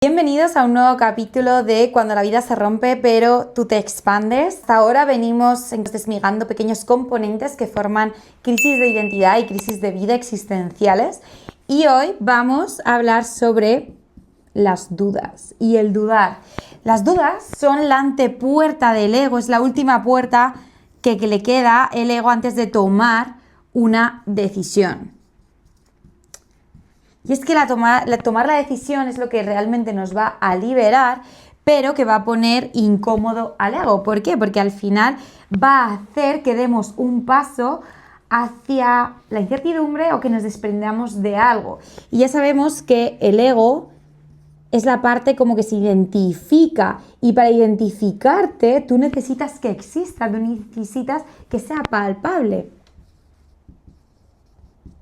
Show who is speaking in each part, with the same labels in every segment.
Speaker 1: Bienvenidos a un nuevo capítulo de Cuando la vida se rompe pero tú te expandes. Hasta ahora venimos desmigando pequeños componentes que forman crisis de identidad y crisis de vida existenciales. Y hoy vamos a hablar sobre las dudas y el dudar. Las dudas son la antepuerta del ego, es la última puerta que le queda el ego antes de tomar una decisión. Y es que tomar la decisión es lo que realmente nos va a liberar, pero que va a poner incómodo al ego. ¿Por qué? Porque al final va a hacer que demos un paso hacia la incertidumbre o que nos desprendamos de algo. Y ya sabemos que el ego es la parte como que se identifica, y para identificarte tú necesitas que exista, tú necesitas que sea palpable.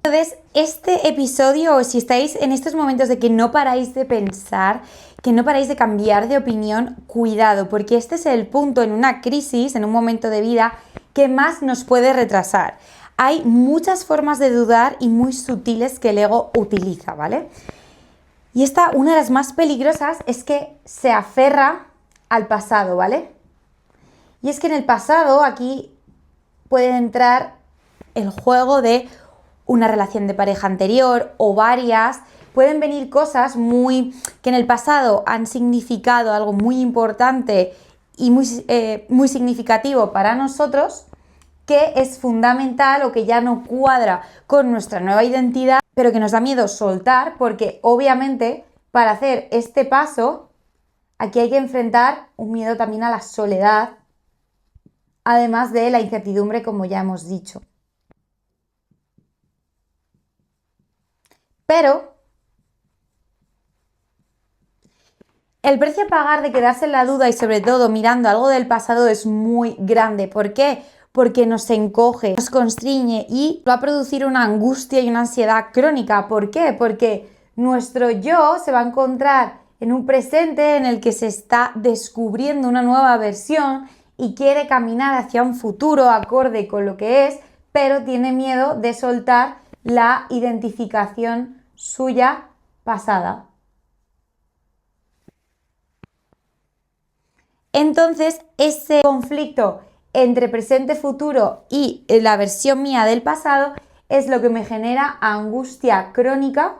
Speaker 1: Entonces, este episodio, o si estáis en estos momentos de que no paráis de pensar, que no paráis de cambiar de opinión, cuidado, porque este es el punto en una crisis, en un momento de vida, que más nos puede retrasar. Hay muchas formas de dudar y muy sutiles que el ego utiliza, ¿vale? Y una de las más peligrosas es que se aferra al pasado, ¿vale? Y es que en el pasado aquí puede entrar el juego de una relación de pareja anterior o varias. Pueden venir cosas que en el pasado han significado algo muy importante y muy significativo para nosotros, que es fundamental o que ya no cuadra con nuestra nueva identidad, pero que nos da miedo soltar, porque obviamente para hacer este paso aquí hay que enfrentar un miedo también a la soledad, además de la incertidumbre, como ya hemos dicho. Pero el precio a pagar de quedarse en la duda y sobre todo mirando algo del pasado es muy grande. ¿Por qué? Porque nos encoge, nos constriñe y va a producir una angustia y una ansiedad crónica. ¿Por qué? Porque nuestro yo se va a encontrar en un presente en el que se está descubriendo una nueva versión y quiere caminar hacia un futuro acorde con lo que es, pero tiene miedo de soltar la identificación suya pasada. Entonces, ese conflicto entre presente, futuro y la versión mía del pasado es lo que me genera angustia crónica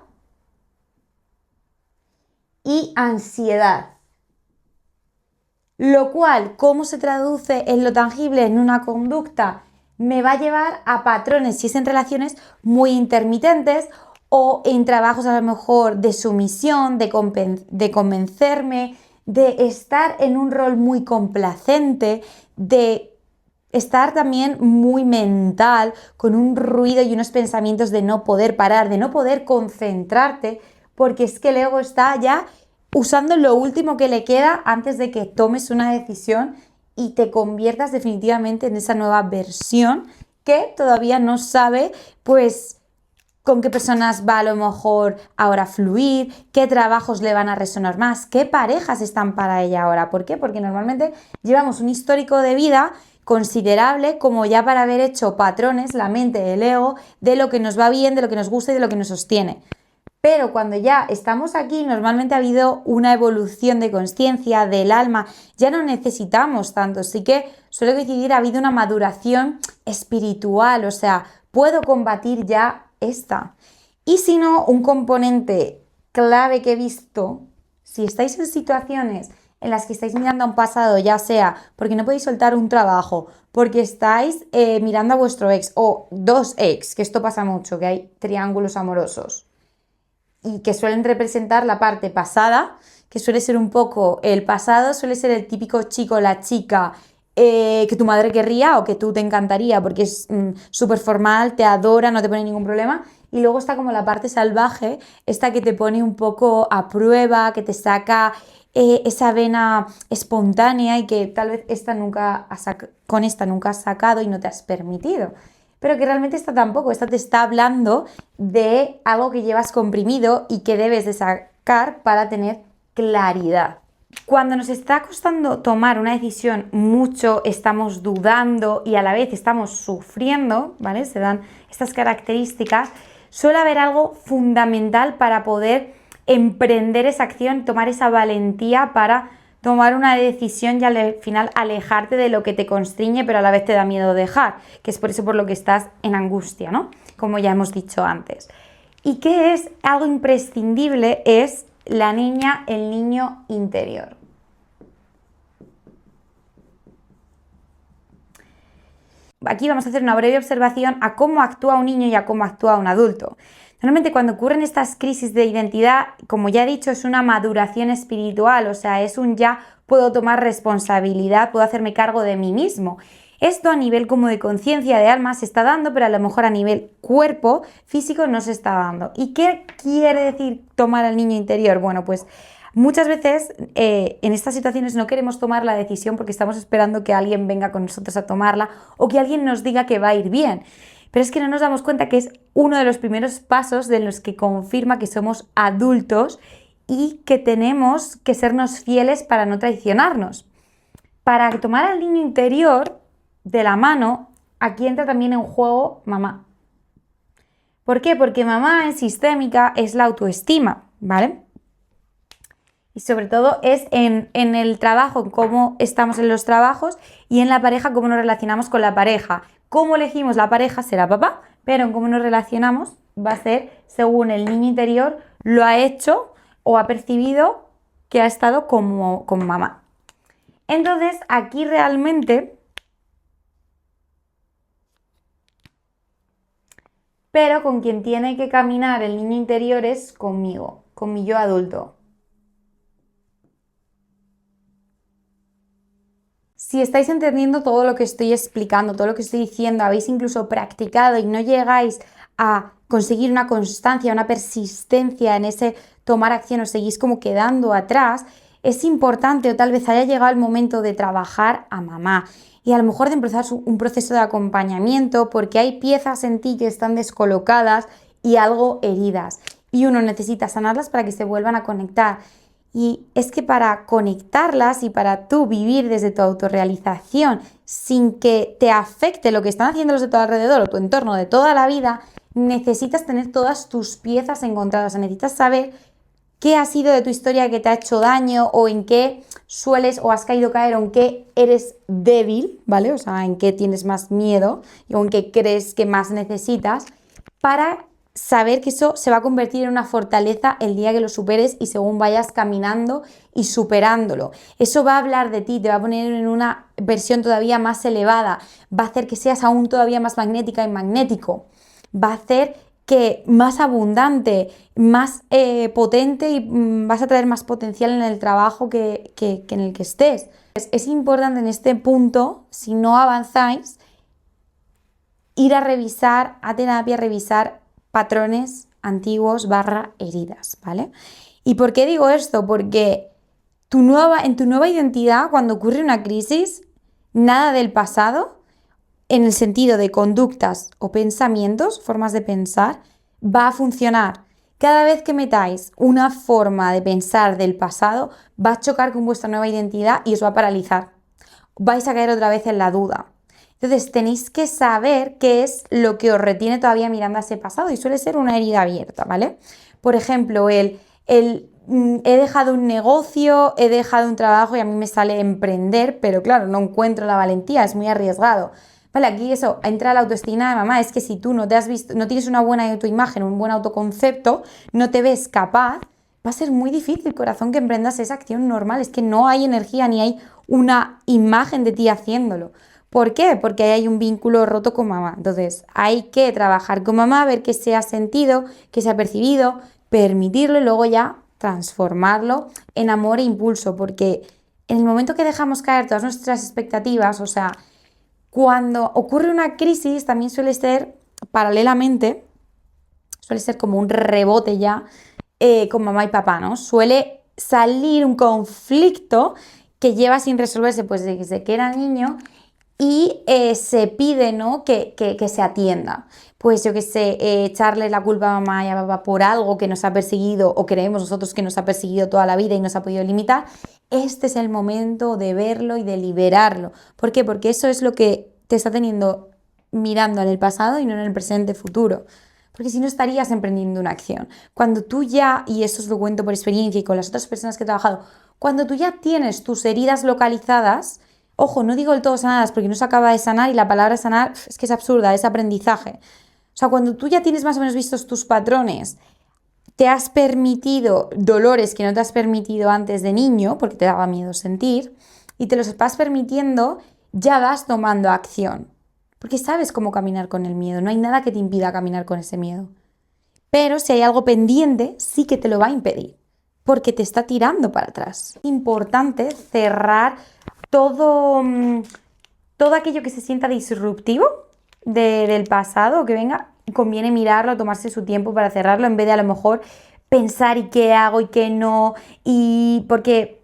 Speaker 1: y ansiedad. Lo cual, ¿cómo se traduce en lo tangible, en una conducta? Me va a llevar a patrones, si es en relaciones, muy intermitentes, o en trabajos a lo mejor de sumisión, de convencerme, de estar en un rol muy complacente, de estar también muy mental, con un ruido y unos pensamientos de no poder parar, de no poder concentrarte, porque es que el ego está ya usando lo último que le queda antes de que tomes una decisión y te conviertas definitivamente en esa nueva versión que todavía no sabe, pues, con qué personas va a lo mejor ahora fluir, qué trabajos le van a resonar más, qué parejas están para ella ahora. ¿Por qué? Porque normalmente llevamos un histórico de vida considerable como ya para haber hecho patrones, la mente, el ego, de lo que nos va bien, de lo que nos gusta y de lo que nos sostiene. Pero cuando ya estamos aquí, normalmente ha habido una evolución de conciencia del alma, ya no necesitamos tanto, sí que suelo decidir, ha habido una maduración espiritual, o sea, puedo combatir ya esta. Y si no, un componente clave que he visto, si estáis en situaciones en las que estáis mirando a un pasado, ya sea porque no podéis soltar un trabajo, porque estáis mirando a vuestro ex o dos ex, que esto pasa mucho, que hay triángulos amorosos y que suelen representar la parte pasada, que suele ser un poco el pasado, suele ser el típico chico o la chica que tu madre querría o que tú te encantaría porque es súper formal, te adora, no te pone ningún problema. Y luego está como la parte salvaje, esta que te pone un poco a prueba, que te saca esa vena espontánea y que tal vez con esta nunca has sacado y no te has permitido. Pero que realmente esta tampoco, esta te está hablando de algo que llevas comprimido y que debes de sacar para tener claridad. Cuando nos está costando tomar una decisión mucho, estamos dudando y a la vez estamos sufriendo, ¿vale? Se dan estas características, suele haber algo fundamental para poder emprender esa acción, tomar esa valentía para tomar una decisión y al final alejarte de lo que te constriñe, pero a la vez te da miedo dejar, que es por eso por lo que estás en angustia, ¿no? Como ya hemos dicho antes. ¿Y qué es algo imprescindible? Es la niña, el niño interior. Aquí vamos a hacer una breve observación a cómo actúa un niño y a cómo actúa un adulto. Normalmente cuando ocurren estas crisis de identidad, como ya he dicho, es una maduración espiritual, o sea, es un ya puedo tomar responsabilidad, puedo hacerme cargo de mí mismo. Esto a nivel como de conciencia, de alma, se está dando, pero a lo mejor a nivel cuerpo, físico, no se está dando. ¿Y qué quiere decir tomar al niño interior? Bueno, pues muchas veces en estas situaciones no queremos tomar la decisión porque estamos esperando que alguien venga con nosotros a tomarla o que alguien nos diga que va a ir bien. Pero es que no nos damos cuenta que es uno de los primeros pasos de los que confirma que somos adultos y que tenemos que sernos fieles para no traicionarnos. Para tomar al niño interior de la mano, aquí entra también en juego mamá. ¿Por qué? Porque mamá en sistémica es la autoestima, ¿vale? Y sobre todo es en el trabajo, en cómo estamos en los trabajos y en la pareja, cómo nos relacionamos con la pareja. Cómo elegimos la pareja será papá, pero en cómo nos relacionamos va a ser según el niño interior lo ha hecho o ha percibido que ha estado con mamá. Entonces, aquí realmente, pero con quien tiene que caminar el niño interior es conmigo, con mi yo adulto. Si estáis entendiendo todo lo que estoy explicando, todo lo que estoy diciendo, habéis incluso practicado y no llegáis a conseguir una constancia, una persistencia en ese tomar acción, os seguís como quedando atrás, es importante o tal vez haya llegado el momento de trabajar a mamá y a lo mejor de empezar un proceso de acompañamiento porque hay piezas en ti que están descolocadas y algo heridas y uno necesita sanarlas para que se vuelvan a conectar. Y es que para conectarlas y para tú vivir desde tu autorrealización sin que te afecte lo que están haciendo los de tu alrededor o tu entorno de toda la vida, necesitas tener todas tus piezas encontradas. O sea, necesitas saber qué ha sido de tu historia que te ha hecho daño o en qué sueles o has caído caer o en qué eres débil, ¿vale? O sea, en qué tienes más miedo o en qué crees que más necesitas para saber que eso se va a convertir en una fortaleza el día que lo superes y según vayas caminando y superándolo. Eso va a hablar de ti, te va a poner en una versión todavía más elevada, va a hacer que seas aún todavía más magnética y magnético, va a hacer que más abundante, más potente y vas a traer más potencial en el trabajo que en el que estés. Es importante en este punto, si no avanzáis, ir a revisar, a terapia, revisar patrones antiguos / heridas, ¿vale? ¿Y por qué digo esto? Porque en tu nueva identidad, cuando ocurre una crisis, nada del pasado, en el sentido de conductas o pensamientos, formas de pensar, va a funcionar. Cada vez que metáis una forma de pensar del pasado, va a chocar con vuestra nueva identidad y os va a paralizar. Vais a caer otra vez en la duda. Entonces tenéis que saber qué es lo que os retiene todavía mirando a ese pasado y suele ser una herida abierta, ¿vale? Por ejemplo, he dejado un negocio, he dejado un trabajo y a mí me sale emprender, pero claro, no encuentro la valentía, es muy arriesgado. Vale, aquí eso entra la autoestima de mamá, es que si tú no te has visto, no tienes una buena autoimagen, un buen autoconcepto, no te ves capaz, va a ser muy difícil, corazón, que emprendas esa acción normal, es que no hay energía ni hay una imagen de ti haciéndolo. ¿Por qué? Porque hay un vínculo roto con mamá. Entonces, hay que trabajar con mamá, ver qué se ha sentido, qué se ha percibido, permitirlo y luego ya transformarlo en amor e impulso. Porque en el momento que dejamos caer todas nuestras expectativas, o sea, cuando ocurre una crisis también suele ser, paralelamente, suele ser como un rebote ya con mamá y papá, ¿no? Suele salir un conflicto que lleva sin resolverse pues desde que era niño y se pide, ¿no? que se atienda. Pues yo qué sé, echarle la culpa a mamá y a papá por algo que nos ha perseguido o creemos nosotros que nos ha perseguido toda la vida y nos ha podido limitar. Este es el momento de verlo y de liberarlo. ¿Por qué? Porque eso es lo que te está teniendo mirando en el pasado y no en el presente futuro. porque si no estarías emprendiendo una acción. Cuando tú ya, y eso os lo cuento por experiencia y con las otras personas que he trabajado, cuando tú ya tienes tus heridas localizadas, ojo, no digo del todo sanadas porque no se acaba de sanar y la palabra sanar es que es absurda, es aprendizaje. O sea, cuando tú ya tienes más o menos vistos tus patrones, te has permitido dolores que no te has permitido antes de niño, porque te daba miedo sentir, y te los vas permitiendo, ya vas tomando acción. Porque sabes cómo caminar con el miedo, no hay nada que te impida caminar con ese miedo. Pero si hay algo pendiente, sí que te lo va a impedir, porque te está tirando para atrás. Es importante cerrar todo aquello que se sienta disruptivo del pasado, que venga, conviene mirarlo, tomarse su tiempo para cerrarlo, en vez de a lo mejor pensar y qué hago y qué no, y porque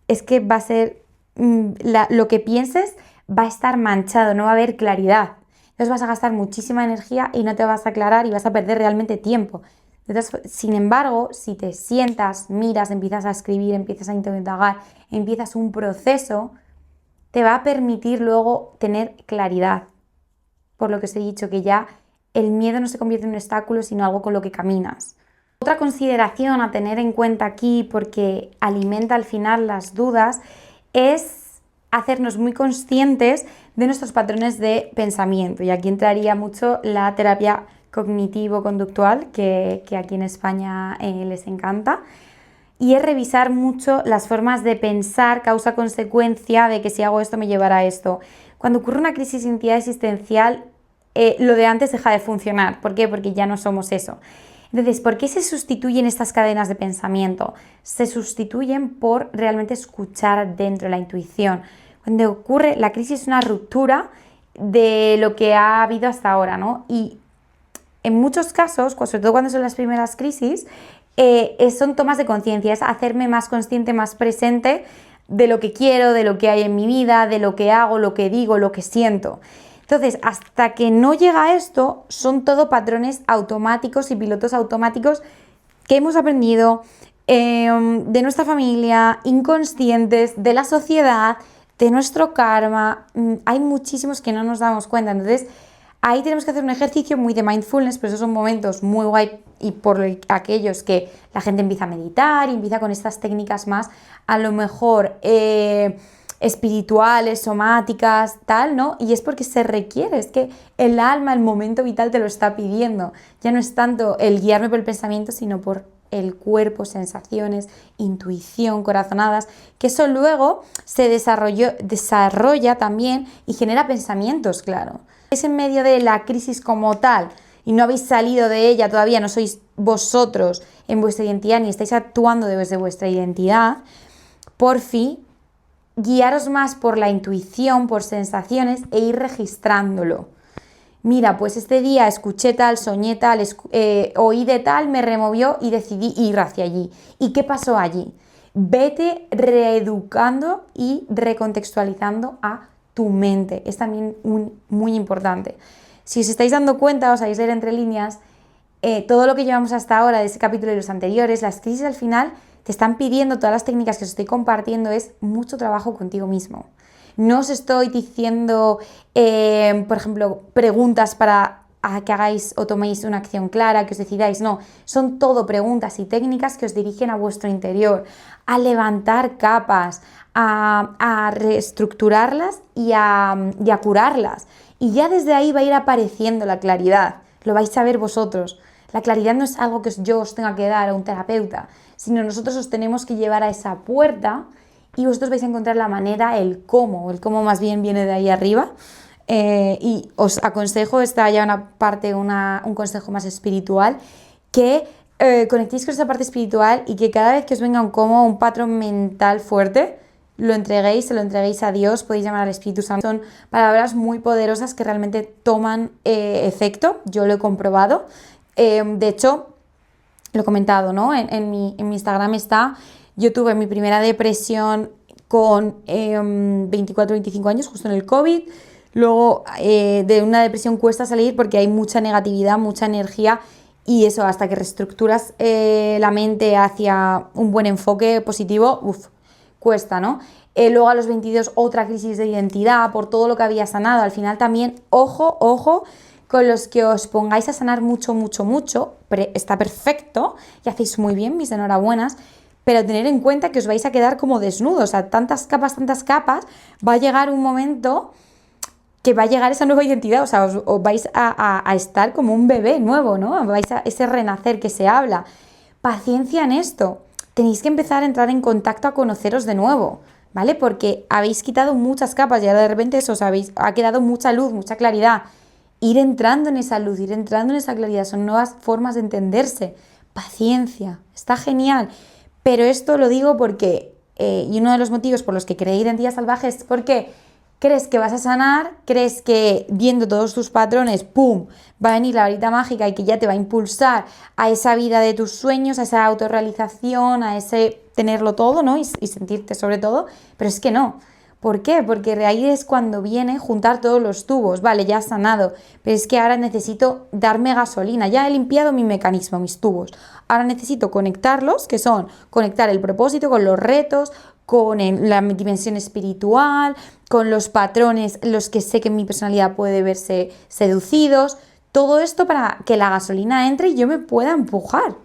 Speaker 1: es que va a ser, lo que pienses va a estar manchado, no va a haber claridad. Entonces vas a gastar muchísima energía y no te vas a aclarar y vas a perder realmente tiempo. Entonces, sin embargo, si te sientas, miras, empiezas a escribir, empiezas a indagar, empiezas un proceso, te va a permitir luego tener claridad. Por lo que os he dicho, que ya el miedo no se convierte en un obstáculo, sino algo con lo que caminas. Otra consideración a tener en cuenta aquí, porque alimenta al final las dudas, es hacernos muy conscientes de nuestros patrones de pensamiento. Y aquí entraría mucho la terapia cognitivo-conductual, que aquí en España les encanta. Y es revisar mucho las formas de pensar causa-consecuencia de que si hago esto me llevará a esto. Cuando ocurre una crisis de identidad existencial, lo de antes deja de funcionar. ¿Por qué? Porque ya no somos eso. Entonces, ¿por qué se sustituyen estas cadenas de pensamiento? Se sustituyen por realmente escuchar dentro, la intuición. Cuando ocurre la crisis es una ruptura de lo que ha habido hasta ahora, ¿no? Y en muchos casos, sobre todo cuando son las primeras crisis, son tomas de conciencia, es hacerme más consciente, más presente de lo que quiero, de lo que hay en mi vida, de lo que hago, lo que digo, lo que siento. Entonces, hasta que no llega esto, son todo patrones automáticos y pilotos automáticos que hemos aprendido de nuestra familia, inconscientes, de la sociedad, de nuestro karma. Hay muchísimos que no nos damos cuenta. Entonces, ahí tenemos que hacer un ejercicio muy de mindfulness, pero esos son momentos muy guay y por aquellos que la gente empieza a meditar y empieza con estas técnicas más, a lo mejor espirituales, somáticas, tal, ¿no? Y es porque se requiere, es que el alma, el momento vital te lo está pidiendo. Ya no es tanto el guiarme por el pensamiento, sino por el cuerpo, sensaciones, intuición, corazonadas, que eso luego se desarrolla también y genera pensamientos, claro. Es en medio de la crisis como tal y no habéis salido de ella todavía, no sois vosotros en vuestra identidad ni estáis actuando desde vuestra identidad, por fin, guiaros más por la intuición, por sensaciones e ir registrándolo. Mira, pues este día escuché tal, soñé tal, oí de tal, me removió y decidí ir hacia allí. ¿Y qué pasó allí? Vete reeducando y recontextualizando a tu mente. Es también muy importante. Si os estáis dando cuenta, os vais a leer entre líneas, todo lo que llevamos hasta ahora de ese capítulo y los anteriores, las crisis al final te están pidiendo, todas las técnicas que os estoy compartiendo, es mucho trabajo contigo mismo. No os estoy diciendo, por ejemplo, preguntas para que hagáis o toméis una acción clara, que os decidáis, no, son todo preguntas y técnicas que os dirigen a vuestro interior, a levantar capas, a reestructurarlas y a curarlas. Y ya desde ahí va a ir apareciendo la claridad, lo vais a ver vosotros. La claridad no es algo que yo os tenga que dar a un terapeuta, sino nosotros os tenemos que llevar a esa puerta y vosotros vais a encontrar la manera, el cómo más bien viene de ahí arriba. Y os aconsejo, esta ya una parte, un consejo más espiritual, que conectéis con esa parte espiritual y que cada vez que os venga un patrón mental fuerte, lo entreguéis, se lo entreguéis a Dios, podéis llamar al Espíritu Santo. Son palabras muy poderosas que realmente toman efecto, yo lo he comprobado. De hecho, lo he comentado, ¿no? En mi Instagram está, yo tuve mi primera depresión con 24, 25 años, justo en el COVID. Luego de una depresión cuesta salir porque hay mucha negatividad, mucha energía y eso, hasta que reestructuras la mente hacia un buen enfoque positivo, cuesta, ¿no? Luego a los 22 otra crisis de identidad por todo lo que había sanado. Al final también, ojo, con los que os pongáis a sanar mucho, mucho, mucho, está perfecto y hacéis muy bien, mis enhorabuenas, pero tener en cuenta que os vais a quedar como desnudos, o sea, tantas capas, va a llegar un momento que va a llegar esa nueva identidad, o sea, os vais a estar como un bebé nuevo, ¿no? Vais a ese renacer que se habla. Paciencia en esto. Tenéis que empezar a entrar en contacto, a conoceros de nuevo, ¿vale? Porque habéis quitado muchas capas y ahora de repente eso ha quedado mucha luz, mucha claridad. Ir entrando en esa luz, ir entrando en esa claridad, son nuevas formas de entenderse. Paciencia, está genial. Pero esto lo digo porque, y uno de los motivos por los que creé Identidad Salvaje es porque crees que vas a sanar, crees que viendo todos tus patrones, ¡pum!, va a venir la varita mágica y que ya te va a impulsar a esa vida de tus sueños, a esa autorrealización, a ese tenerlo todo, ¿no? Y sentirte sobre todo, pero es que no. ¿Por qué? Porque ahí es cuando viene juntar todos los tubos, vale, ya has sanado, pero es que ahora necesito darme gasolina, ya he limpiado mi mecanismo, mis tubos, ahora necesito conectarlos, que son conectar el propósito con los retos, con la dimensión espiritual, con los patrones, los que sé que en mi personalidad puede verse seducidos, todo esto para que la gasolina entre y yo me pueda empujar.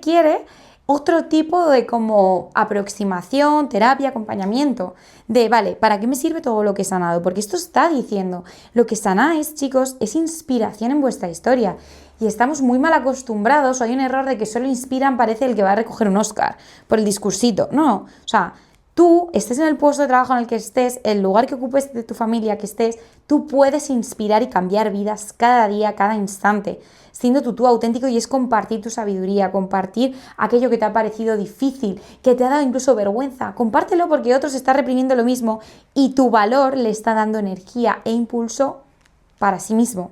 Speaker 1: Quiere otro tipo de como aproximación, terapia, acompañamiento, de, vale, ¿para qué me sirve todo lo que he sanado? Porque esto está diciendo, lo que sanáis, chicos, es inspiración en vuestra historia. Y estamos muy mal acostumbrados, o hay un error de que solo inspiran, parece el que va a recoger un Oscar por el discursito. No, o sea, tú estés en el puesto de trabajo en el que estés, el lugar que ocupes de tu familia que estés, tú puedes inspirar y cambiar vidas cada día, cada instante, siendo tú auténtico, y es compartir tu sabiduría, compartir aquello que te ha parecido difícil, que te ha dado incluso vergüenza. Compártelo porque otros están reprimiendo lo mismo y tu valor le está dando energía e impulso para sí mismo.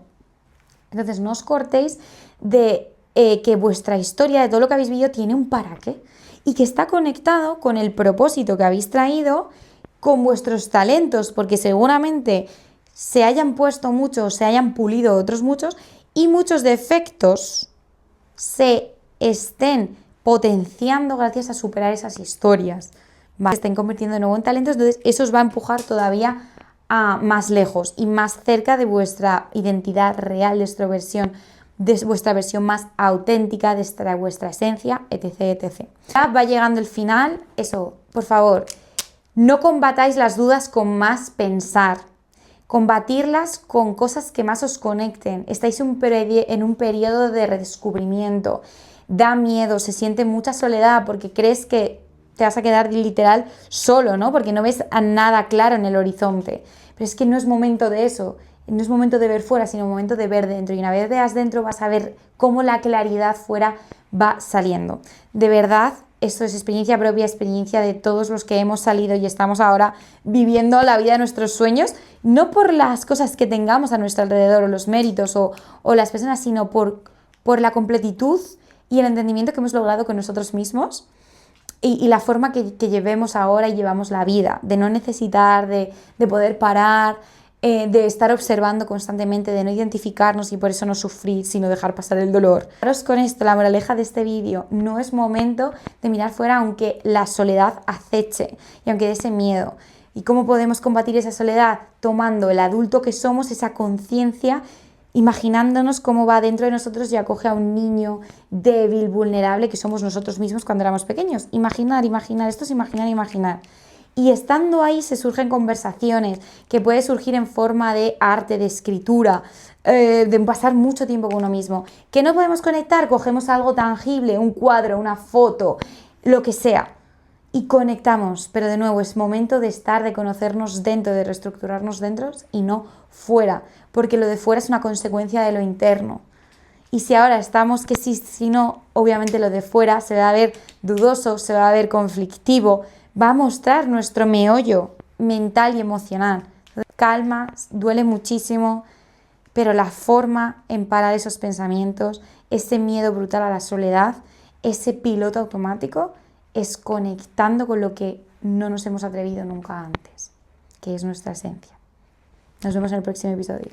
Speaker 1: Entonces no os cortéis de que vuestra historia, de todo lo que habéis vivido, tiene un para qué y que está conectado con el propósito que habéis traído, con vuestros talentos, porque seguramente se hayan puesto muchos, se hayan pulido otros muchos y muchos defectos se estén potenciando gracias a superar esas historias, ¿vale? Se estén convirtiendo de nuevo en talentos, entonces eso os va a empujar todavía a más lejos y más cerca de vuestra identidad real, de vuestra versión más auténtica, de vuestra esencia, etc, etc. Ya va llegando el final, eso, por favor, no combatáis las dudas con más pensar, combatirlas con cosas que más os conecten. Estáis en un periodo de redescubrimiento, da miedo, se siente mucha soledad porque crees que te vas a quedar literal solo, ¿no? Porque no ves a nada claro en el horizonte. Pero es que no es momento de eso, no es momento de ver fuera, sino momento de ver dentro. Y una vez veas dentro vas a ver cómo la claridad fuera va saliendo. De verdad, esto es experiencia propia, experiencia de todos los que hemos salido y estamos ahora viviendo la vida de nuestros sueños, no por las cosas que tengamos a nuestro alrededor, o los méritos, o las personas, sino por la completitud y el entendimiento que hemos logrado con nosotros mismos. Y la forma que llevemos ahora y llevamos la vida, de no necesitar, de poder parar, de estar observando constantemente, de no identificarnos y por eso no sufrir, sino dejar pasar el dolor. Fijaros con esto, la moraleja de este vídeo, no es momento de mirar fuera aunque la soledad aceche y aunque dé ese miedo. ¿Y cómo podemos combatir esa soledad? Tomando el adulto que somos, esa conciencia, imaginándonos cómo va dentro de nosotros y acoge a un niño débil, vulnerable, que somos nosotros mismos cuando éramos pequeños. Imaginar, esto es imaginar. Y estando ahí se surgen conversaciones que puede surgir en forma de arte, de escritura, de pasar mucho tiempo con uno mismo. ¿Que no podemos conectar? Cogemos algo tangible, un cuadro, una foto, lo que sea, y conectamos. Pero de nuevo, es momento de estar, de conocernos dentro, de reestructurarnos dentro y no fuera, porque lo de fuera es una consecuencia de lo interno. Y si ahora estamos que sí, si no, obviamente lo de fuera se va a ver dudoso, se va a ver conflictivo, va a mostrar nuestro meollo mental y emocional. Calma, duele muchísimo, pero la forma en parar esos pensamientos, ese miedo brutal a la soledad, ese piloto automático, es conectando con lo que no nos hemos atrevido nunca antes, que es nuestra esencia. Nos vemos en el próximo episodio.